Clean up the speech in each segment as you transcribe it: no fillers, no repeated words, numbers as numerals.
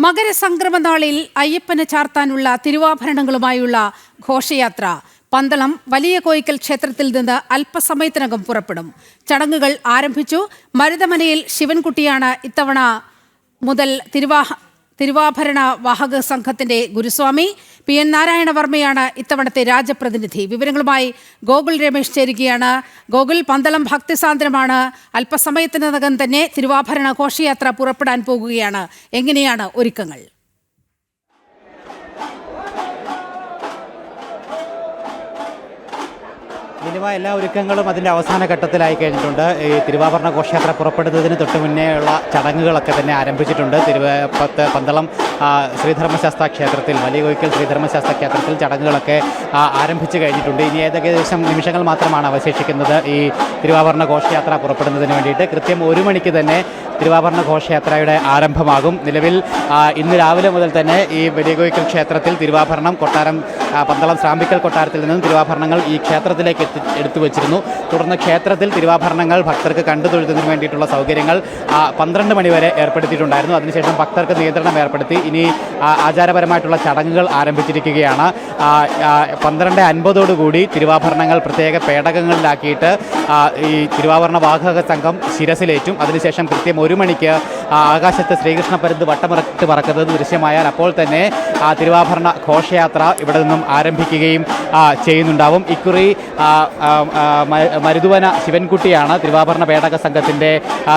മകരസംക്രമ നാളിൽ അയ്യപ്പന് ചാർത്താനുള്ള തിരുവാഭരണങ്ങളുമായുള്ള ഘോഷയാത്ര പന്തളം വലിയ കോയിക്കൽ ക്ഷേത്രത്തിൽ നിന്ന് അല്പസമയത്തിനകം പുറപ്പെടും. ചടങ്ങുകൾ ആരംഭിച്ചു. മരുതമനയിൽ ശിവൻകുട്ടിയാണ് ഇത്തവണ മുതൽ തിരുവാഭരണ വാഹക സംഘത്തിന്റെ ഗുരുസ്വാമി. PN നാരായണവർമ്മയാണ് ഇത്തവണത്തെ രാജപ്രതിനിധി. വിവരങ്ങളുമായി ഗോകുൽ രമേശ് ചേരുകയാണ്. ഗോകുൽ, പന്തളം ഭക്തിസാന്ദ്രമാണ്. അല്പസമയത്തിനകം തന്നെ തിരുവാഭരണ ഘോഷയാത്ര പുറപ്പെടാൻ പോകുകയാണ്. എങ്ങനെയാണ് ഒരുക്കങ്ങൾ? എല്ലാ ഒരുക്കങ്ങളും അതിൻ്റെ അവസാന ഘട്ടത്തിലായി കഴിഞ്ഞിട്ടുണ്ട്. ഈ തിരുവാഭരണ ഘോഷയാത്ര പുറപ്പെടുന്നതിന് തൊട്ട് മുന്നേയുള്ള ചടങ്ങുകളൊക്കെ തന്നെ ആരംഭിച്ചിട്ടുണ്ട്. പന്തളം ശ്രീധർമ്മശാസ്ത്ര ക്ഷേത്രത്തിൽ, വലിയ കോയിക്കൽ ശ്രീധർമ്മശാസ്ത്ര ക്ഷേത്രത്തിൽ ചടങ്ങുകളൊക്കെ ആരംഭിച്ചു കഴിഞ്ഞിട്ടുണ്ട്. ഇനി ഏകദേശം നിമിഷങ്ങൾ മാത്രമാണ് അവശേഷിക്കുന്നത് ഈ തിരുവാഭരണ ഘോഷയാത്ര പുറപ്പെടുന്നതിന് വേണ്ടിയിട്ട്. കൃത്യം 1 മണിക്ക് തന്നെ തിരുവാഭരണ ഘോഷയാത്രയുടെ ആരംഭമാകും. നിലവിൽ ഇന്ന് രാവിലെ മുതൽ തന്നെ ഈ വലിയ കോയിക്കൽ ക്ഷേത്രത്തിൽ തിരുവാഭരണം പന്തളം ശ്രാമ്പിക്കൽ കൊട്ടാരത്തിൽ നിന്നും തിരുവാഭരണങ്ങൾ ഈ ക്ഷേത്രത്തിലേക്ക് എടുത്തു വച്ചിരുന്നു. തുടർന്ന് ക്ഷേത്രത്തിൽ തിരുവാഭരണങ്ങൾ ഭക്തർക്ക് കണ്ടു തൊഴുന്നതിന് വേണ്ടിയിട്ടുള്ള സൗകര്യങ്ങൾ 12 മണി വരെ ഏർപ്പെടുത്തിയിട്ടുണ്ടായിരുന്നു. അതിനുശേഷം ഭക്തർക്ക് നിയന്ത്രണം ഏർപ്പെടുത്തി ഇനി ആചാരപരമായിട്ടുള്ള ചടങ്ങുകൾ ആരംഭിച്ചിരിക്കുകയാണ്. 12:50 തിരുവാഭരണങ്ങൾ പ്രത്യേക പേടകങ്ങളിലാക്കിയിട്ട് ഈ തിരുവാഭരണ വാഹക സംഘം ശിരസിലേറ്റും. അതിനുശേഷം കൃത്യം 1 മണിക്ക് ആകാശത്ത് ശ്രീകൃഷ്ണ പരുന്ത് വട്ടമിറക്കിട്ട് പറക്കുന്നത് ദൃശ്യമായാൽ അപ്പോൾ തന്നെ തിരുവാഭരണ ഘോഷയാത്ര ഇവിടെ നിന്നും ആരംഭിക്കുകയും ചെയ്യുന്നുണ്ടാവും. ഇക്കുറി മരുതുവന ശിവൻകുട്ടിയാണ് തിരുവാഭരണ പേടക സംഘത്തിൻ്റെ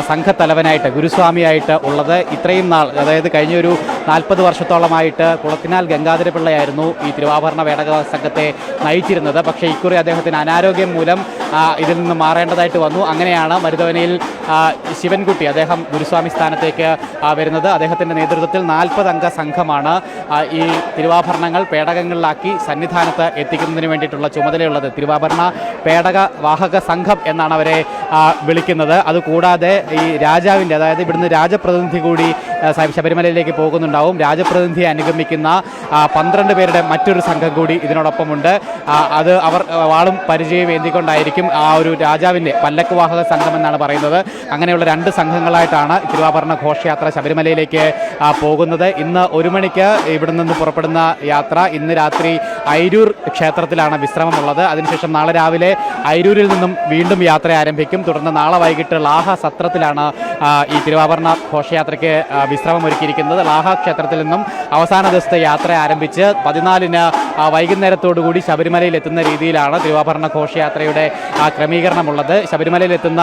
സംഘത്തലവനായിട്ട്, ഗുരുസ്വാമിയായിട്ട് ഉള്ളത്. ഇത്രയും നാൾ, അതായത് കഴിഞ്ഞൊരു 40 വർഷത്തോളമായിട്ട് കുളത്തിനാൽ ഗംഗാധരപിള്ളയായിരുന്നു ഈ തിരുവാഭരണ പേടക സംഘത്തെ നയിച്ചിരുന്നത്. പക്ഷേ ഇക്കുറി അദ്ദേഹത്തിന് അനാരോഗ്യം മൂലം ഇതിൽ നിന്ന് മാറേണ്ടതായിട്ട് വന്നു. അങ്ങനെയാണ് മരുതവനയിൽ ശിവൻകുട്ടി അദ്ദേഹം ഗുരുസ്വാമി സ്ഥാനത്തേക്ക് വരുന്നത്. അദ്ദേഹത്തിൻ്റെ നേതൃത്വത്തിൽ 40 അംഗ സംഘമാണ് ഈ തിരുവാഭരണങ്ങൾ പേടകങ്ങളിലാക്കി സന്നിധാനത്ത് എത്തിക്കുന്നതിന് വേണ്ടിയിട്ടുള്ള ചുമതലയുള്ളത്. തിരുവാഭരണ പേടക വാഹക സംഘം എന്നാണ് അവരെ വിളിക്കുന്നത്. അതുകൂടാതെ ഈ രാജാവിൻ്റെ, അതായത് ഇവിടുന്ന് രാജപ്രതിനിധി കൂടി ശബരിമലയിലേക്ക് പോകുന്നുണ്ടാവും. രാജപ്രതിനിധിയെ അനുഗമിക്കുന്ന 12 പേരുടെ മറ്റൊരു സംഘം കൂടി ഇതിനോടൊപ്പമുണ്ട്. അത് അവർ വാളും പരിചയം ഏന്തിക്കൊണ്ടായിരിക്കും ആ ഒരു രാജാവിൻ്റെ പല്ലക്ക് വാഹക സംഘം എന്നാണ് പറയുന്നത്. അങ്ങനെയുള്ള 2 സംഘങ്ങളായിട്ടാണ് തിരുവാഭരണ ഘോഷയാത്ര ശബരിമലയിലേക്ക് പോകുന്നത്. ഇന്ന് 1 മണിക്ക് ഇവിടെ നിന്ന് പുറപ്പെടുന്ന യാത്ര ഇന്ന് രാത്രി അയിരൂർ ക്ഷേത്രത്തിലാണ് വിശ്രമമുള്ളത്. അതിനുശേഷം നാളെ രാവിലെ അയിരൂരിൽ നിന്നും വീണ്ടും യാത്ര ആരംഭിക്കും. തുടർന്ന് നാളെ വൈകിട്ട് ലാഹ സത്രത്തിലാണ് ഈ തിരുവാഭരണ ഘോഷയാത്രയ്ക്ക് വിശ്രമം ഒരുക്കിയിരിക്കുന്നത്. ലാഹ ക്ഷേത്രത്തിൽ നിന്നും അവസാന ദിവസത്തെ യാത്ര ആരംഭിച്ച് 14-ന് വൈകുന്നേരത്തോടുകൂടി ശബരിമലയിൽ എത്തുന്ന രീതിയിലാണ് തിരുവാഭരണ ഘോഷയാത്രയുടെ ക്രമീകരണമുള്ളത്. ശബരിമലയിൽ എത്തുന്ന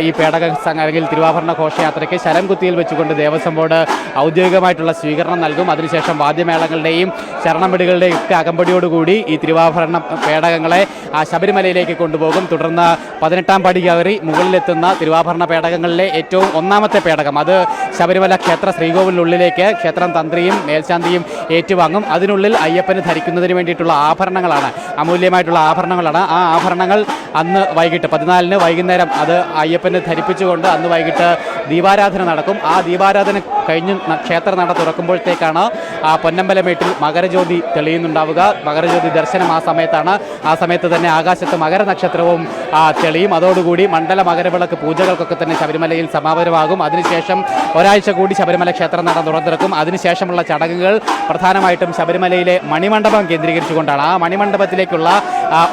ഈ പേടക അല്ലെങ്കിൽ തിരുവാഭരണ ഘോഷയാത്രയ്ക്ക് ശരംകുത്തിയിൽ വെച്ചുകൊണ്ട് ദേവസ്വം ബോർഡ് ഔദ്യോഗികമായിട്ടുള്ള സ്വീകരണം നൽകും. അതിനുശേഷം വാദ്യമേളങ്ങളുടെയും ശരണംവിളികളുടെയും ഒക്കെ അകമ്പടിയോടുകൂടി ഈ തിരുവാഭരണ പേടകങ്ങളെ ശബരിമലയിലേക്ക് കൊണ്ടുപോകും. തുടർന്ന് 18-ാം പടി കയറി മുകളിലെത്തുന്ന തിരുവാഭരണ പേടകങ്ങളിലെ ഏറ്റവും ഒന്നാമത്തെ പേടകം, അത് ശബരിമല ക്ഷേത്ര ശ്രീകോവിലിനുള്ളിലേക്ക് ക്ഷേത്രം തന്ത്രിയും മേൽശാന്തിയും ഏറ്റുവാങ്ങും. അതിനുള്ളിൽ അയ്യപ്പന് ധരിക്കുന്നതിന് വേണ്ടിയിട്ടുള്ള ആഭരണങ്ങളാണ്, അമൂല്യമായിട്ടുള്ള ആഭരണങ്ങളാണ്. ആ ആഭരണങ്ങൾ അന്ന് വൈകിട്ട് 14-ന് വൈകുന്നേരം അത് അയ്യപ്പന് ധരിപ്പിച്ചുകൊണ്ട് അന്ന് വൈകിട്ട് ദീപാരാധന നടക്കും. ആ ദീപാരാധന കഴിഞ്ഞ് ക്ഷേത്ര നട തുറക്കുമ്പോഴത്തേക്കാണ് പൊന്നമ്പലമേട്ടിൽ മകരജ്യോതി തെളിയുന്നുണ്ടാവുക. മകരജ്യോതി ദർശനം ആ സമയത്താണ്. ആ സമയത്ത് തന്നെ ആകാശത്ത് മകരനക്ഷത്രവും തെളിയും. അതോടുകൂടി മണ്ഡല മകരവിളക്ക് പൂജകൾക്കൊക്കെ തന്നെ ശബരിമലയിൽ സമാപനമാകും. അതിനുശേഷം ഒരാഴ്ച കൂടി ശബരിമല ക്ഷേത്ര നട തുറന്നിറക്കും. അതിനുശേഷമുള്ള ചടങ്ങുകൾ പ്രധാനമായിട്ടും ശബരിമലയിലെ മണിമണ്ഡപം കേന്ദ്രീകരിച്ചുകൊണ്ടാണ്. ആ മണിമണ്ഡപത്തിലേക്കുള്ള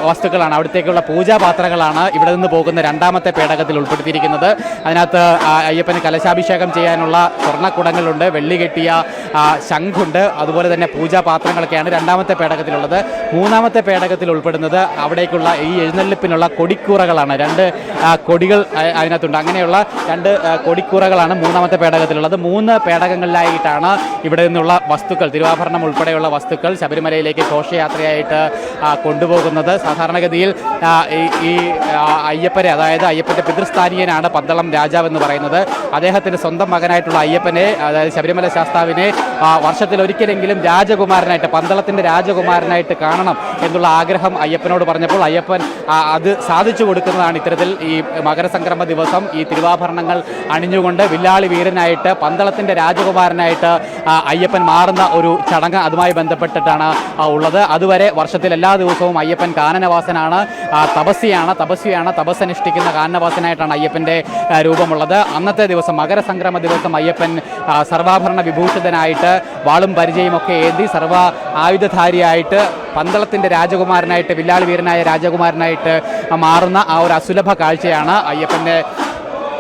വസ്തുക്കളാണ്, അവിടത്തേക്കുള്ള പൂജാപാത്രങ്ങളാണ് ഇവിടെ നിന്ന് പോകുന്ന 2-ാമത്തെ പേടകത്തിൽ ഉൾപ്പെടുത്തിയിരിക്കുന്നത്. അതിനകത്ത് അയ്യപ്പന് കലശാഭിഷേകം ചെയ്യാനുള്ള സ്വർണ്ണക്കുടങ്ങളുണ്ട്, വെള്ളി കെട്ടിയ ശംഖുണ്ട്, അതുപോലെ തന്നെ പൂജാപാത്രങ്ങളൊക്കെയാണ് 2-ാമത്തെ പേടകത്തിലുള്ളത്. 3-ാമത്തെ പേടകത്തിൽ ഉൾപ്പെടുന്നത് അവിടേക്കുള്ള ഈ എഴുന്നള്ളിപ്പിനുള്ള കൊടിക്കൂറകളാണ്. 2 കൊടികൾ അതിനകത്തുണ്ട്. അങ്ങനെയുള്ള 2 കൊടിക്കൂറകളാണ് 3-ാമത്തെ പേടകത്തിലുള്ളത്. 3 പേടകങ്ങളിലായിട്ടാണ് ഇവിടെ നിന്നുള്ള വസ്തുക്കൾ, തിരുവാഭരണം ഉൾപ്പെടെയുള്ള വസ്തുക്കൾ ശബരിമലയിലേക്ക് ഘോഷയാത്രയായിട്ട് കൊണ്ടുപോകുന്നത്. സാധാരണഗതിയിൽ ഈ അയ്യപ്പനെ, അതായത് അയ്യപ്പൻ്റെ പിതൃസ്ഥാനീയനാണ് പന്തളം രാജാവ് എന്ന് പറയുന്നത്. അദ്ദേഹത്തിൻ്റെ സ്വന്തം മകനായിട്ടുള്ള അയ്യപ്പനെ, അതായത് ശബരിമല ശാസ്താവിനെ വർഷത്തിൽ ഒരിക്കലെങ്കിലും രാജകുമാരനായിട്ട്, പന്തളത്തിൻ്റെ രാജകുമാരനായിട്ട് കാണണം എന്നുള്ള ആഗ്രഹം അയ്യപ്പനോട് പറഞ്ഞപ്പോൾ അയ്യപ്പൻ അത് സാധിച്ചു കൊടുക്കുന്നതാണ് ഇത്തരത്തിൽ ഈ മകരസംക്രമ ദിവസം ഈ തിരുവാഭരണങ്ങൾ അണിഞ്ഞുകൊണ്ട് വില്ലാളി വീരനായിട്ട് പന്തളത്തിൻ്റെ രാജകുമാരനായിട്ട് അയ്യപ്പൻ മാറുന്ന ഒരു ചടങ്ങ് അതുമായി ബന്ധപ്പെട്ടിട്ടാണ് ഉള്ളത്. അതുവരെ വർഷത്തിൽ എല്ലാ ദിവസവും അയ്യപ്പൻ കാനനവാസനാണ്, തപസ്വിയാണ്, തപസ്സനുഷ്ഠിക്കുന്ന കാനനവാസനായിട്ടാണ് അയ്യപ്പൻ്റെ രൂപമുള്ളത്. അന്നത്തെ ദിവസം മകരസംക്രമ ദിവസം അയ്യപ്പൻ സർവാഭരണ വിഭൂഷിതനായിട്ട് വാളും പരിചയമൊക്കെ ഏന്തി സർവ ആയുധധാരിയായിട്ട് പന്തളത്തിൻ്റെ രാജകുമാരനായിട്ട് വില്ലാളി വീരനായ രാജകുമാരനായിട്ട് മാറുന്ന ആ ഒരു അസുലഭ കാഴ്ചയാണ് അയ്യപ്പൻ്റെ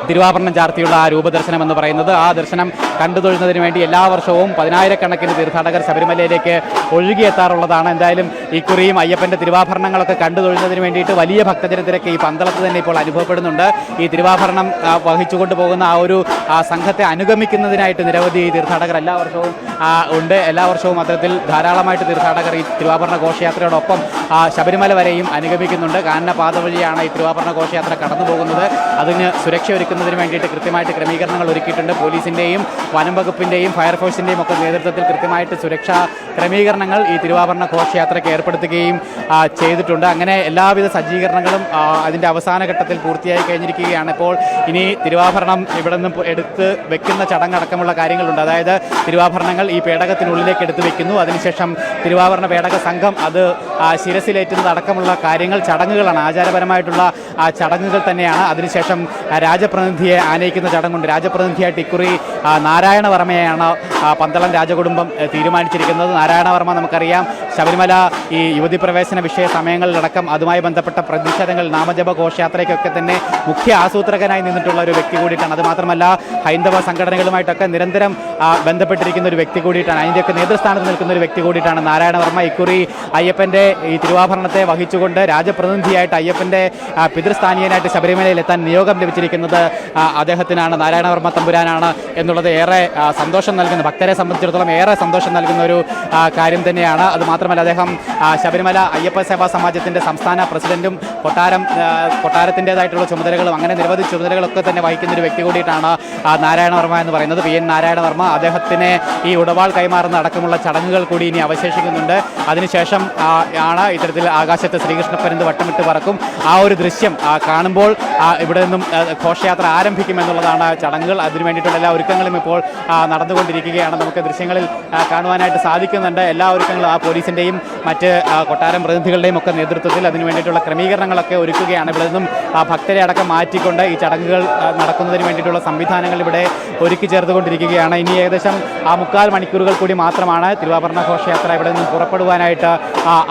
തിരുവാഭരണം ചാർത്തിയുള്ള ആ രൂപദർശനം എന്ന് പറയുന്നത്. ആ ദർശനം കണ്ടു തൊഴുന്നതിന് വേണ്ടി എല്ലാ വർഷവും 10,000-കണക്കിന് തീർത്ഥാടകർ ശബരിമലയിലേക്ക് ഒഴുകിയെത്താറുള്ളതാണ്. എന്തായാലും ഇക്കുറിയും അയ്യപ്പൻ്റെ തിരുവാഭരണങ്ങളൊക്കെ കണ്ടു തൊഴുന്നതിന് വേണ്ടിയിട്ട് വലിയ ഭക്തജനത്തിരക്ക് ഈ പന്തളത്ത് തന്നെ ഇപ്പോൾ അനുഭവപ്പെടുന്നുണ്ട്. ഈ തിരുവാഭരണം വഹിച്ചുകൊണ്ട് പോകുന്ന ആ ഒരു സംഘത്തെ അനുഗമിക്കുന്നതിനായിട്ട് നിരവധി തീർത്ഥാടകർ എല്ലാ വർഷവും ഉണ്ട്. എല്ലാ വർഷവും അത്തരത്തിൽ ധാരാളമായിട്ട് തീർത്ഥാടകർ ഈ തിരുവാഭരണ ഘോഷയാത്രയോടൊപ്പം ശബരിമല വരെയും അനുഗമിക്കുന്നുണ്ട്. കാനനപാത വഴിയാണ് ഈ തിരുവാഭരണ ഘോഷയാത്ര കടന്നു പോകുന്നത്. അതിന് സുരക്ഷ ഒരുക്കുന്നതിന് വേണ്ടിയിട്ട് കൃത്യമായിട്ട് ക്രമീകരണങ്ങൾ ഒരുക്കിയിട്ടുണ്ട്. പോലീസിൻ്റെയും വനം വകുപ്പിൻ്റെയും ഫയർഫോഴ്സിൻ്റെയും ഒക്കെ നേതൃത്വത്തിൽ കൃത്യമായിട്ട് സുരക്ഷാ ക്രമീകരണങ്ങൾ ഈ തിരുവാഭരണ ഘോഷയാത്രയ്ക്ക് ഏർപ്പെടുത്തുകയും ചെയ്തിട്ടുണ്ട്. അങ്ങനെ എല്ലാവിധ സജ്ജീകരണങ്ങളും അതിൻ്റെ അവസാന ഘട്ടത്തിൽ പൂർത്തിയായി കഴിഞ്ഞിരിക്കുകയാണ്. ഇപ്പോൾ ഇനി തിരുവാഭരണം ഇവിടെ നിന്നും എടുത്ത് വെക്കുന്ന ചടങ്ങടക്കമുള്ള കാര്യങ്ങളുണ്ട്. അതായത് തിരുവാഭരണങ്ങൾ ഈ പേടകത്തിനുള്ളിലേക്ക് എടുത്തു വെക്കുന്നു. അതിനുശേഷം തിരുവാഭരണ പേടക സംഘം അത് ശിരസിലേറ്റുന്നത് അടക്കമുള്ള കാര്യങ്ങൾ ചടങ്ങുകളാണ്, ആചാരപരമായിട്ടുള്ള ചടങ്ങുകൾ തന്നെയാണ്. അതിനുശേഷം രാജപ്രതിനിധിയെ ആനയിക്കുന്ന ചടങ്ങുണ്ട്. രാജപ്രതിനിധിയായിട്ട് ഇക്കുറി നാരായണവർമ്മയെയാണ് പന്തളം രാജകുടുംബം തീരുമാനിച്ചിരിക്കുന്നത്. നാരായണവർമ്മ നമുക്കറിയാം ശബരിമല ഈ യുവതി പ്രവേശന വിഷയ സമയങ്ങളിലടക്കം അതുമായി ബന്ധപ്പെട്ട പ്രതിഷേധങ്ങൾ നാമജപ ഘോഷയാത്രയ്ക്കൊക്കെ തന്നെ മുഖ്യ ആസൂത്രകനായി നിന്നിട്ടുള്ള ഒരു വ്യക്തി കൂടിയിട്ടാണ്. അതുമാത്രമല്ല ഹൈന്ദവ സംഘടനകളുമായിട്ടൊക്കെ നിരന്തരം ബന്ധപ്പെട്ടിരിക്കുന്ന ഒരു വ്യക്തി കൂടിയിട്ടാണ്. അതിൻ്റെയൊക്കെ നേതൃസ്ഥാനത്ത് നിൽക്കുന്ന ഒരു വ്യക്തി കൂടിയിട്ടാണ് നാരായണവർമ്മ. ഇക്കുറി അയ്യപ്പൻ്റെ ഈ തിരുവാഭരണത്തെ വഹിച്ചുകൊണ്ട് രാജപ്രതിനിധിയായിട്ട് അയ്യപ്പൻ്റെ പിതൃസ്ഥാനീയനായിട്ട് ശബരിമലയിൽ എത്താൻ നിയോഗം ലഭിച്ചിരിക്കുന്നത് അദ്ദേഹത്തിനാണ്, നാരായണവർമ്മ തമ്പുരാനാണ് എന്നുള്ളത് ഏറെ സന്തോഷം നൽകുന്ന, ഭക്തരെ സംബന്ധിച്ചിടത്തോളം ഏറെ സന്തോഷം നൽകുന്ന ഒരു കാര്യം തന്നെയാണ്. അതുമാത്രമല്ല അദ്ദേഹം ശബരിമല അയ്യപ്പ സേവാ സമാജത്തിൻ്റെ സംസ്ഥാന പ്രസിഡന്റും കൊട്ടാരത്തിൻ്റെതായിട്ടുള്ള ചുമതലകളും അങ്ങനെ നിരവധി ചുമതലകളൊക്കെ തന്നെ വഹിക്കുന്ന ഒരു വ്യക്തി കൂടിയിട്ടാണ് നാരായണവർമ്മ എന്ന് പറയുന്നത്. PN നാരായണവർമ്മ. അദ്ദേഹത്തിന് ഈ ഉടവാൾ കൈമാറുന്ന അടക്കമുള്ള ചടങ്ങുകൾ കൂടി ഇനി അവശേഷിക്കുന്നുണ്ട്. അതിനുശേഷം ആണ് ഇത്തരത്തിൽ ആകാശത്ത് ശ്രീകൃഷ്ണപ്പരുന്ത് വട്ടമിട്ട് പറക്കും. ആ ഒരു ദൃശ്യം കാണുമ്പോൾ ഇവിടെ നിന്നും ഘോഷയാത്ര ആരംഭിക്കുമെന്നുള്ളതാണ് ചടങ്ങുകൾ. അതിനു വേണ്ടിയിട്ടുള്ള എല്ലാ ഒരുക്കങ്ങളും ഇപ്പോൾ നടന്നുകൊണ്ടിരിക്കുകയാണ്. നമുക്ക് ദൃശ്യങ്ങളിൽ കാണുവാനായിട്ട് സാധിക്കുന്നുണ്ട്. എല്ലാ ഒരുക്കങ്ങളും പോലീസിൻ്റെയും മറ്റ് കൊട്ടാരം പ്രതിനിധികളുടെയും ഒക്കെ നേതൃത്വത്തിൽ അതിനു വേണ്ടിയിട്ടുള്ള ക്രമീകരണങ്ങളൊക്കെ ഒരുക്കുകയാണ്. ഇവിടെ നിന്നും ഭക്തരെ അടക്കം മാറ്റിക്കൊണ്ട് ഈ ചടങ്ങുകൾ നടക്കുന്നതിന് വേണ്ടിയിട്ടുള്ള സംവിധാനങ്ങൾ ഇവിടെ ഒരുക്കി ചേർത്തുകൊണ്ടിരിക്കുകയാണ്. ഇനി ഏകദേശം 3/4 മണിക്കൂറുകൾ കൂടി മാത്രമാണ് തിരുവാഭരണ ഘോഷയാത്ര ഇവിടെ നിന്നും പുറപ്പെടുവാനായിട്ട്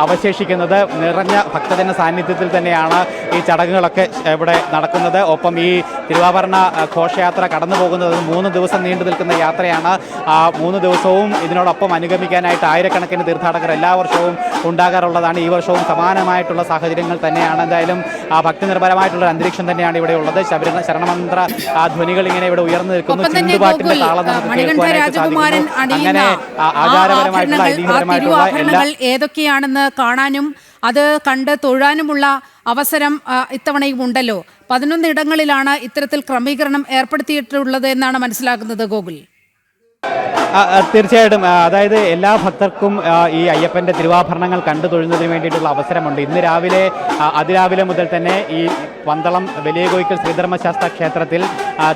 അവശേഷിക്കുന്നത്. നിറഞ്ഞ ഭക്തജന സാന്നിധ്യത്തിൽ തന്നെയാണ് ഈ ചടങ്ങുകളൊക്കെ ഇവിടെ നടക്കുന്നത്. ഒപ്പം ഈ തിരുവാഭരണ ഘോഷയാത്ര കടന്നു പോകുന്നത് 3 ദിവസം നീണ്ടു നിൽക്കുന്ന യാത്രയാണ്. 3 ദിവസവും ഇതിനോടൊപ്പം അനുഗമിക്കാനായിട്ട് ആയിരക്കണക്കിന് തീർത്ഥാടകർ എല്ലാ വർഷവും ഉണ്ടാകാറുള്ളതാണ്. ഈ വർഷവും സമാനമായിട്ടുള്ള സാഹചര്യങ്ങൾ തന്നെയാണ്. എന്തായാലും ഭക്തി നിർഭരമായിട്ടുള്ള അന്തരീക്ഷം തന്നെയാണ് ഇവിടെ ഉള്ളത്. ശരണമന്ത്ര ധ്വനികൾ ഇങ്ങനെ ഇവിടെ ഉയർന്നു നിൽക്കുന്നു. ചിന്തുപാട്ടിന്റെ താളം നമുക്ക് കേൾക്കുവാനായിട്ട് സാധിക്കുന്നു. അങ്ങനെ ആചാരപരമായിട്ടുള്ള ഐതിഹ്യപരമായിട്ടുള്ള എല്ലാ ഏതൊക്കെയാണെന്ന് കാണാനും അത് കണ്ട് തൊഴാനുമുള്ള അവസരം ഇത്തവണയും ഉണ്ടല്ലോ. 11 ഇടങ്ങളിലാണ് ഇത്തരത്തിൽ ക്രമീകരണം ഏർപ്പെടുത്തിയിട്ടുള്ളത് എന്നാണ് മനസ്സിലാക്കുന്നത് ഗോകുൽ. തീർച്ചയായിട്ടും. അതായത് എല്ലാ ഭക്തർക്കും ഈ അയ്യപ്പൻ്റെ തിരുവാഭരണങ്ങൾ കണ്ടു തൊഴുന്നതിന് വേണ്ടിയിട്ടുള്ള അവസരമുണ്ട്. ഇന്ന് രാവിലെ അതിരാവിലെ മുതൽ തന്നെ ഈ പന്തളം വലിയ കോയിക്കൽ ശ്രീധർമ്മശാസ്ത്ര ക്ഷേത്രത്തിൽ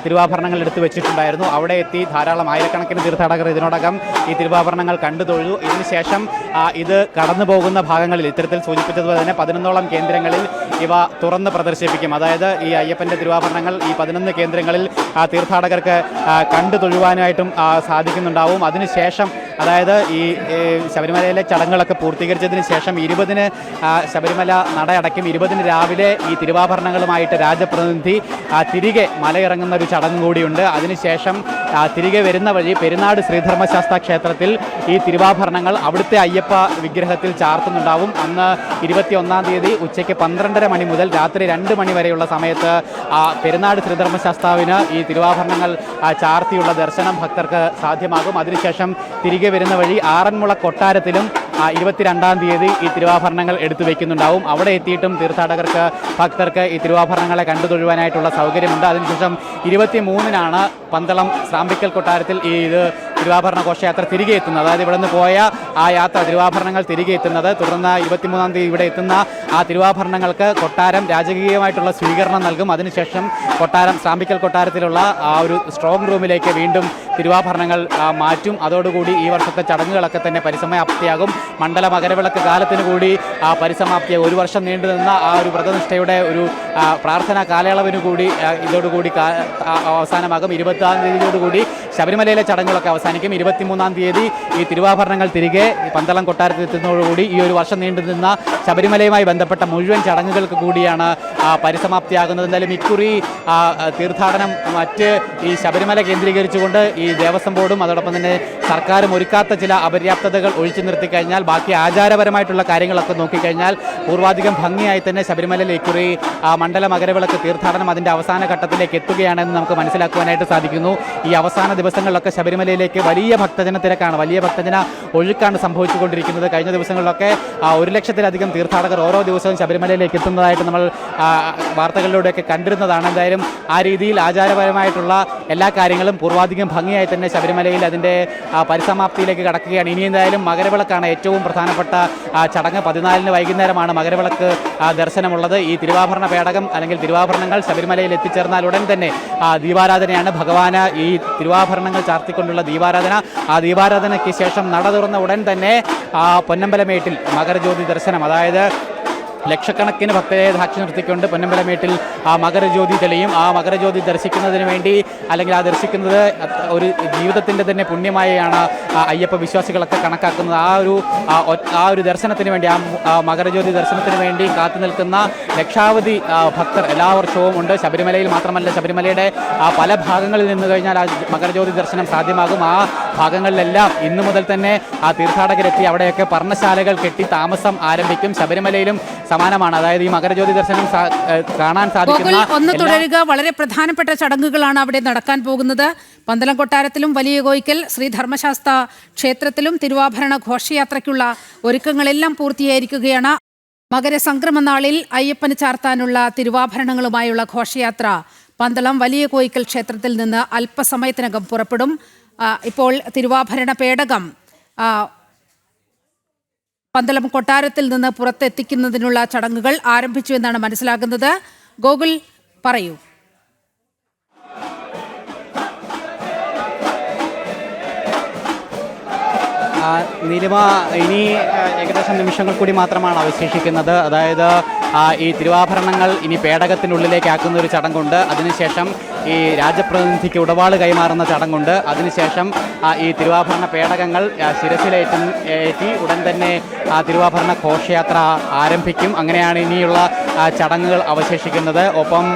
തിരുവാഭരണങ്ങൾ എടുത്തു വെച്ചിട്ടുണ്ടായിരുന്നു. അവിടെ എത്തി ധാരാളം ആയിരക്കണക്കിന് തീർത്ഥാടകർ ഇതിനോടകം ഈ തിരുവാഭരണങ്ങൾ കണ്ടു തൊഴുതു. ഇതിനുശേഷം ഇത് കടന്നു പോകുന്ന ഭാഗങ്ങളിൽ ഇത്തരത്തിൽ സൂചിപ്പിച്ചതുപോലെ തന്നെ 11ഓളം കേന്ദ്രങ്ങളിൽ ഇവ തുറന്ന് പ്രദർശിപ്പിക്കും. അതായത് ഈ അയ്യപ്പൻ്റെ തിരുവാഭരണങ്ങൾ ഈ 11 കേന്ദ്രങ്ങളിൽ തീർത്ഥാടകർക്ക് കണ്ടു തൊഴുവാനായിട്ടും സാധിക്കുന്നുണ്ടാവും. അതിനുശേഷം അതായത് ഈ ശബരിമലയിലെ ചടങ്ങുകളൊക്കെ പൂർത്തീകരിച്ചതിന് ശേഷം 20-ന് ശബരിമല നട അടയ്ക്കും. 20-ന് രാവിലെ ഈ തിരുവാഭരണങ്ങളുമായിട്ട് രാജപ്രതിനിധി തിരികെ മലയിറങ്ങുന്ന ഒരു ചടങ്ങ് കൂടിയുണ്ട്. അതിനുശേഷം തിരികെ വരുന്ന വഴി പെരുന്നാട് ശ്രീധർമ്മശാസ്ത്ര ക്ഷേത്രത്തിൽ ഈ തിരുവാഭരണങ്ങൾ അവിടുത്തെ അയ്യപ്പ വിഗ്രഹത്തിൽ ചാർത്തുന്നുണ്ടാവും. അന്ന് 21-ാം തീയതി ഉച്ചയ്ക്ക് 12:30 മണി മുതൽ രാത്രി 2 മണി വരെയുള്ള സമയത്ത് പെരുന്നാട് ശ്രീധർമ്മശാസ്താവിന് ഈ തിരുവാഭരണങ്ങൾ ചാർത്തിയുള്ള ദർശനം ഭക്തർക്ക് സാധ്യമാകും. അതിനുശേഷം തിരികെ വരുന്ന വഴി ആറന്മുള കൊട്ടാരത്തിലും 22-ാം തീയതി ഈ തിരുവാഭരണങ്ങൾ എടുത്തു വയ്ക്കുന്നുണ്ടാവും. അവിടെ എത്തിയിട്ടും തീർത്ഥാടകർക്ക് ഭക്തർക്ക് ഈ തിരുവാഭരണങ്ങളെ കണ്ടു തൊഴുവാനായിട്ടുള്ള സൗകര്യമുണ്ട്. അതിനുശേഷം 23-നാണ് പന്തളം ശ്രാമ്പിക്കൽ കൊട്ടാരത്തിൽ ഈ തിരുവാഭരണ ഘോഷയാത്ര തിരികെ എത്തുന്നത്. അതായത് ഇവിടെ നിന്ന് പോയ ആ യാത്ര തിരുവാഭരണങ്ങൾ തിരികെ എത്തുന്നത്. തുടർന്ന് 23-ാം തീയതി ഇവിടെ എത്തുന്ന ആ തിരുവാഭരണങ്ങൾക്ക് കൊട്ടാരം രാജകീയമായിട്ടുള്ള സ്വീകരണം നൽകും. അതിനുശേഷം കൊട്ടാരം ശ്രാമ്പിക്കൽ കൊട്ടാരത്തിലുള്ള ആ ഒരു സ്ട്രോങ് റൂമിലേക്ക് വീണ്ടും തിരുവാഭരണങ്ങൾ മാറ്റും. അതോടുകൂടി ഈ വർഷത്തെ ചടങ്ങുകളൊക്കെ തന്നെ പരിസമാപ്തിയാകും. മണ്ഡല മകരവിളക്ക് കാലത്തിന് കൂടി പരിസമാപ്തിയാകും. 1 വർഷം നീണ്ടു നിന്ന ആ ഒരു വ്രതനിഷ്ഠയുടെ ഒരു പ്രാർത്ഥനാ കാലയളവിന് കൂടി ഇതോടുകൂടി അവസാനമാകും. 20-ാം തീയതിയോടുകൂടി ശബരിമലയിലെ ചടങ്ങുകളൊക്കെ അവസാനിക്കും. 23-ാം തീയതി ഈ തിരുവാഭരണങ്ങൾ തിരികെ പന്തളം കൊട്ടാരത്തിൽ എത്തുന്നതോടുകൂടി ഈ ഒരു വർഷം നീണ്ടു നിന്ന ശബരിമലയുമായി ബന്ധപ്പെട്ട മുഴുവൻ ചടങ്ങുകൾക്ക് കൂടിയാണ് പരിസമാപ്തിയാകുന്നത്. എന്തായാലും ഇക്കുറി തീർത്ഥാടനം മറ്റ് ഈ ശബരിമല കേന്ദ്രീകരിച്ചുകൊണ്ട് ഈ ദേവസ്വം ബോർഡും അതോടൊപ്പം തന്നെ സർക്കാരും ഒരുക്കാത്ത ചില അപര്യാപ്തതകൾ ഒഴിച്ചു നിർത്തിക്കഴിഞ്ഞാൽ ബാക്കി ആചാരപരമായിട്ടുള്ള കാര്യങ്ങളൊക്കെ നോക്കിക്കഴിഞ്ഞാൽ പൂർവാധികം ഭംഗിയായി തന്നെ ശബരിമലയിൽ ഇക്കുറി മണ്ഡല മകരവിളക്ക് തീർത്ഥാടനം അതിൻ്റെ അവസാന ഘട്ടത്തിലേക്ക് എത്തുകയാണെന്ന് നമുക്ക് മനസ്സിലാക്കുവാനായിട്ട് സാധിക്കുന്നു. ഈ അവസാന ദിവസങ്ങളിലൊക്കെ ശബരിമലയിലേക്ക് വലിയ ഭക്തജന തിരക്കാണ്, വലിയ ഭക്തജന ഒഴുക്കാണ് സംഭവിച്ചുകൊണ്ടിരിക്കുന്നത്. കഴിഞ്ഞ ദിവസങ്ങളിലൊക്കെ 1,00,000-ലധികം തീർത്ഥാടകർ ഓരോ ദിവസവും ശബരിമലയിലേക്ക് എത്തുന്നതായിട്ട് നമ്മൾ വാർത്തകളിലൂടെയൊക്കെ കണ്ടിരുന്നതാണ്. എന്തായാലും ആ രീതിയിൽ ആചാരപരമായിട്ടുള്ള എല്ലാ കാര്യങ്ങളും പൂർവാധികം ഭംഗിയായി തന്നെ ശബരിമലയിൽ അതിൻ്റെ പരിസമാപ്തിയിലേക്ക് കടക്കുകയാണ്. ഇനി എന്തായാലും മകരവിളക്കാണ് ഏറ്റവും പ്രധാനപ്പെട്ട ചടങ്ങ്. 14-ന് വൈകുന്നേരമാണ് മകരവിളക്ക് ദർശനമുള്ളത്. ഈ തിരുവാഭരണ പേടകം അല്ലെങ്കിൽ തിരുവാഭരണങ്ങൾ ശബരിമലയിൽ എത്തിച്ചേർന്നാൽ ഉടൻ തന്നെ ദീപാരാധനയാണ്. ഭഗവാന് ഈ തിരുവാഭരണങ്ങൾ ചാർത്തിക്കൊണ്ടുള്ള ദീപാരാധന. ആ ദീപാരാധനയ്ക്ക് ശേഷം നട തുറന്ന ഉടൻ തന്നെ പൊന്നമ്പലമേട്ടിൽ മകരജ്യോതി ദർശനം, അതായത് ലക്ഷക്കണക്കിന് ഭക്തരെ സാക്ഷി നിർത്തിക്കൊണ്ട് പൊന്നമ്പലമേട്ടിൽ മകരജ്യോതി തെളിയും. ആ മകരജ്യോതി ദർശിക്കുന്നതിന് വേണ്ടി അല്ലെങ്കിൽ ആ ദർശിക്കുന്നത് ഒരു ജീവിതത്തിൻ്റെ തന്നെ പുണ്യമായാണ് അയ്യപ്പ വിശ്വാസികളൊക്കെ കണക്കാക്കുന്നത്. ആ ഒരു ദർശനത്തിന് വേണ്ടി ആ മകരജ്യോതി ദർശനത്തിന് വേണ്ടി കാത്തു നിൽക്കുന്ന ലക്ഷാവധി ഭക്തർ എല്ലാ വർഷവും ഉണ്ട്. ശബരിമലയിൽ മാത്രമല്ല, ശബരിമലയുടെ പല ഭാഗങ്ങളിൽ നിന്ന് കഴിഞ്ഞാൽ ആ മകരജ്യോതി ദർശനം സാധ്യമാകും. ആ ഭാഗങ്ങളിലെല്ലാം ഇന്നു മുതൽ തന്നെ ആ തീർത്ഥാടകരെത്തി അവിടെയൊക്കെ പർണശാലകൾ കെട്ടി താമസം ആരംഭിക്കും. ശബരിമലയിലും സമാനമാണ്. അതായത് ഈ മകരജ്യോതി ദർശനം കാണാൻ സാധിക്കുന്ന ഒന്ന് തുടരുക. വളരെ പ്രധാനപ്പെട്ട ചടങ്ങുകളാണ് അവിടെ നടക്കാൻ പോകുന്നത്. പന്തളം കൊട്ടാരത്തിലും വലിയ കോയിക്കൽ ശ്രീ ധർമ്മശാസ്ത്ര ക്ഷേത്രത്തിലും തിരുവാഭരണ ഘോഷയാത്രയ്ക്കുള്ള ഒരുക്കങ്ങളെല്ലാം പൂർത്തിയായിരിക്കുകയാണ്. മകരസംക്രമ നാളിൽ അയ്യപ്പന് ചാർത്താനുള്ള തിരുവാഭരണങ്ങളുമായുള്ള ഘോഷയാത്ര പന്തളം വലിയ കോയിക്കൽ ക്ഷേത്രത്തിൽ നിന്ന് അല്പസമയത്തിനകം പുറപ്പെടും. ഇപ്പോൾ തിരുവാഭരണ പേടകം പന്തളം കൊട്ടാരത്തിൽ നിന്ന് പുറത്തെത്തിക്കുന്നതിനുള്ള ചടങ്ങുകൾ ആരംഭിച്ചു എന്നാണ് മനസ്സിലാകുന്നത്. ഗോകുൽ പറയൂ. നീലിമ, ഇനി ഏകദേശം നിമിഷങ്ങൾ കൂടി മാത്രമാണ് അവശേഷിക്കുന്നത്. അതായത് ഈ തിരുവാഭരണങ്ങൾ ഇനി പേടകത്തിനുള്ളിലേക്ക് ആക്കുന്ന ഒരു ചടങ്ങുണ്ട്. അതിനുശേഷം ഈ രാജപ്രതിനിധിക്ക് ഉടവാള് കൈമാറുന്ന ചടങ്ങുണ്ട്. അതിനുശേഷം ഈ തിരുവാഭരണ പേടകങ്ങൾ ശിരസിലേറ്റി ഉടൻ തന്നെ തിരുവാഭരണ ഘോഷയാത്ര ആരംഭിക്കും. അങ്ങനെയാണ് ഇനിയുള്ള ചടങ്ങുകൾ അവശേഷിക്കുന്നത്. ഒപ്പം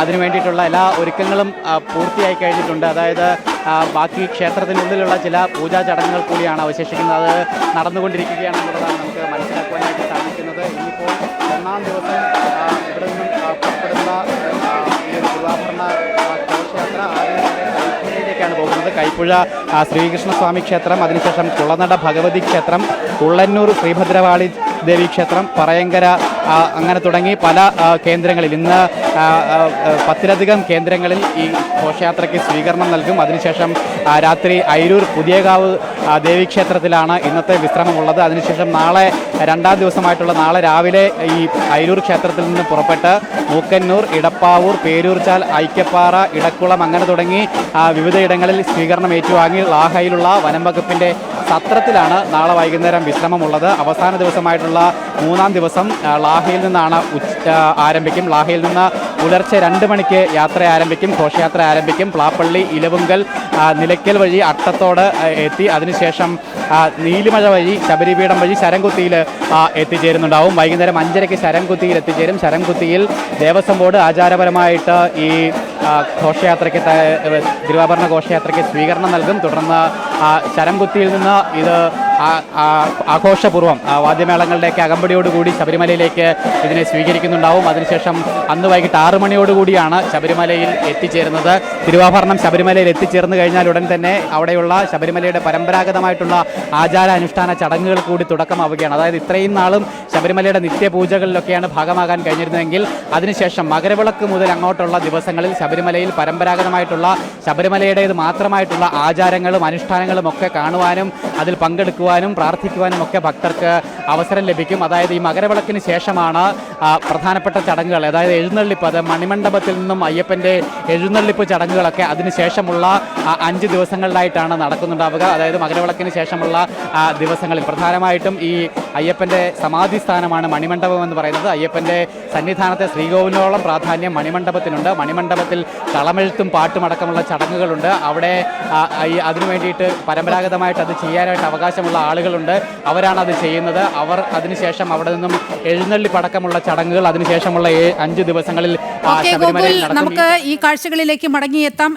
അതിനു വേണ്ടിയിട്ടുള്ള എല്ലാ ഒരുക്കങ്ങളും പൂർത്തിയായി കഴിഞ്ഞിട്ടുണ്ട്. അതായത് ബാക്കി ക്ഷേത്രത്തിനുള്ളിലുള്ള ചില പൂജാ ചടങ്ങുകൾ കൂടിയാണ് അവശേഷിക്കുന്നത്. അത് നടന്നുകൊണ്ടിരിക്കുകയാണെന്നുള്ളതാണ് നമുക്ക് മനസ്സിലാക്കുവാനായിട്ട് സാധിക്കുന്നത്. ഇനിയിപ്പോൾ 1-ാം ദിവസം ഇവിടെ നിന്നും പുറപ്പെടുന്ന ഈ തിരുവാഭരണ ഘോഷയാത്ര കൈപ്പുഴയിലേക്കാണ് പോകുന്നത്. കൈപ്പുഴ ശ്രീകൃഷ്ണസ്വാമി ക്ഷേത്രം, അതിനുശേഷം കുളനട ഭഗവതി ക്ഷേത്രം, ഉള്ളന്നൂർ ശ്രീഭദ്രവാളി ദേവി ക്ഷേത്രം, പറയങ്കര, അങ്ങനെ തുടങ്ങി പല കേന്ദ്രങ്ങളിൽ ഇന്ന് 10-ലധികം കേന്ദ്രങ്ങളിൽ ഈ ഘോഷയാത്രയ്ക്ക് സ്വീകരണം നൽകും. അതിനുശേഷം രാത്രി അയിരൂർ പുതിയകാവ് ദേവീക്ഷേത്രത്തിലാണ് ഇന്നത്തെ വിശ്രമമുള്ളത്. അതിനുശേഷം നാളെ 2-ാം ദിവസമായിട്ടുള്ള നാളെ രാവിലെ ഈ അയിരൂർ ക്ഷേത്രത്തിൽ നിന്ന് പുറപ്പെട്ട് മൂക്കന്നൂർ, ഇടപ്പാവൂർ, പേരൂർച്ചാൽ, ഐക്യപ്പാറ, ഇടക്കുളം അങ്ങനെ തുടങ്ങി വിവിധയിടങ്ങളിൽ സ്വീകരണം ഏറ്റുവാങ്ങി ലാഹയിലുള്ള വനം വകുപ്പിൻ്റെ സത്രത്തിലാണ് നാളെ വൈകുന്നേരം വിശ്രമമുള്ളത്. അവസാന ദിവസമായിട്ടുള്ള 3-ാം ദിവസം ലാഹയിൽ നിന്നാണ് ആരംഭിക്കും. ലാഹയിൽ നിന്ന് പുലർച്ചെ 2 മണിക്ക് യാത്ര ആരംഭിക്കും, ഘോഷയാത്ര ആരംഭിക്കും. പ്ലാപ്പള്ളി, ഇലവുങ്കൽ, നിലയ്ക്കൽ വഴി അട്ടത്തോട് എത്തി അതിനുശേഷം നീലിമഴ വഴി ശബരിപീഠം വഴി ശരംകുത്തിയിൽ എത്തിച്ചേരുന്നുണ്ടാവും. വൈകുന്നേരം 5:30-ക്ക് ശരംകുത്തിയിൽ എത്തിച്ചേരും. ശരംകുത്തിയിൽ ദേവസ്വം ബോർഡ് ആചാരപരമായിട്ട് ഈ ഘോഷയാത്രയ്ക്ക് തിരുവാഭരണ ഘോഷയാത്രയ്ക്ക് സ്വീകരണം നൽകും. തുടർന്ന് ശരംകുത്തിയിൽ നിന്ന് ഇത് ആഘോഷപൂർവ്വം വാദ്യമേളങ്ങളുടെയൊക്കെ അകമ്പടിയോടുകൂടി ശബരിമലയിലേക്ക് ഇതിനെ സ്വീകരിക്കുന്നുണ്ടാവും. അതിനുശേഷം അന്ന് വൈകിട്ട് 6 മണിയോടുകൂടിയാണ് ശബരിമലയിൽ എത്തിച്ചേരുന്നത്. തിരുവാഭരണം ശബരിമലയിൽ എത്തിച്ചേർന്ന് കഴിഞ്ഞാൽ ഉടൻ തന്നെ അവിടെയുള്ള ശബരിമലയുടെ പരമ്പരാഗതമായിട്ടുള്ള ആചാരാനുഷ്ഠാന ചടങ്ങുകൾ കൂടി തുടക്കമാവുകയാണ്. അതായത് ഇത്രയും നാളും ശബരിമലയുടെ നിത്യപൂജകളിലൊക്കെയാണ് ഭാഗമാകാൻ കഴിഞ്ഞിരുന്നതെങ്കിൽ അതിനുശേഷം മകരവിളക്ക് മുതൽ അങ്ങോട്ടുള്ള ദിവസങ്ങളിൽ ശബരിമലയിൽ പരമ്പരാഗതമായിട്ടുള്ള ശബരിമലയുടേത് മാത്രമായിട്ടുള്ള ആചാരങ്ങളും അനുഷ്ഠാനങ്ങളും ഒക്കെ കാണുവാനും അതിൽ പങ്കെടുക്കുവാനും പ്രാർത്ഥിക്കുവാനും ഒക്കെ ഭക്തർക്ക് അവസരം ലഭിക്കും. അതായത് ഈ മകരവിളക്കിന് ശേഷമാണ് പ്രധാനപ്പെട്ട ചടങ്ങുകൾ, അതായത് എഴുന്നള്ളിപ്പ്, അത് മണിമണ്ഡപത്തിൽ നിന്നും അയ്യപ്പൻ്റെ എഴുന്നള്ളിപ്പ് ചടങ്ങുകളൊക്കെ അതിനുശേഷമുള്ള 5 ദിവസങ്ങളിലായിട്ടാണ് നടക്കുന്നുണ്ടാവുക. അതായത് മകരവിളക്കിന് ശേഷമുള്ള ദിവസങ്ങളിൽ പ്രധാനമായിട്ടും ഈ അയ്യപ്പൻ്റെ സമാധി സ്ഥാനമാണ് മണിമണ്ഡപം എന്ന് പറയുന്നത്. അയ്യപ്പൻ്റെ സന്നിധാനത്തെ ശ്രീകോവിലിനോളം പ്രാധാന്യം മണിമണ്ഡപത്തിനുണ്ട്. മണിമണ്ഡപത്തിൽ കളമെഴുത്തും പാട്ടുമടക്കമുള്ള ചടങ്ങുകളുണ്ട്. അവിടെ അതിനു വേണ്ടിയിട്ട് പരമ്പരാഗതമായിട്ട് അത് ചെയ്യാനായിട്ട് അവകാശമുള്ള ആളുകളുണ്ട്. അവരാണ് അത് ചെയ്യുന്നത്. അവർ അതിനുശേഷം അവിടെ നിന്നും എഴുന്നള്ളിപ്പടക്കമുള്ള ചടങ്ങുകൾ അതിനുശേഷമുള്ള 5 ദിവസങ്ങളിൽ നമുക്ക് ഈ കാഴ്ചകളിലേക്ക് മടങ്ങിയെത്താം.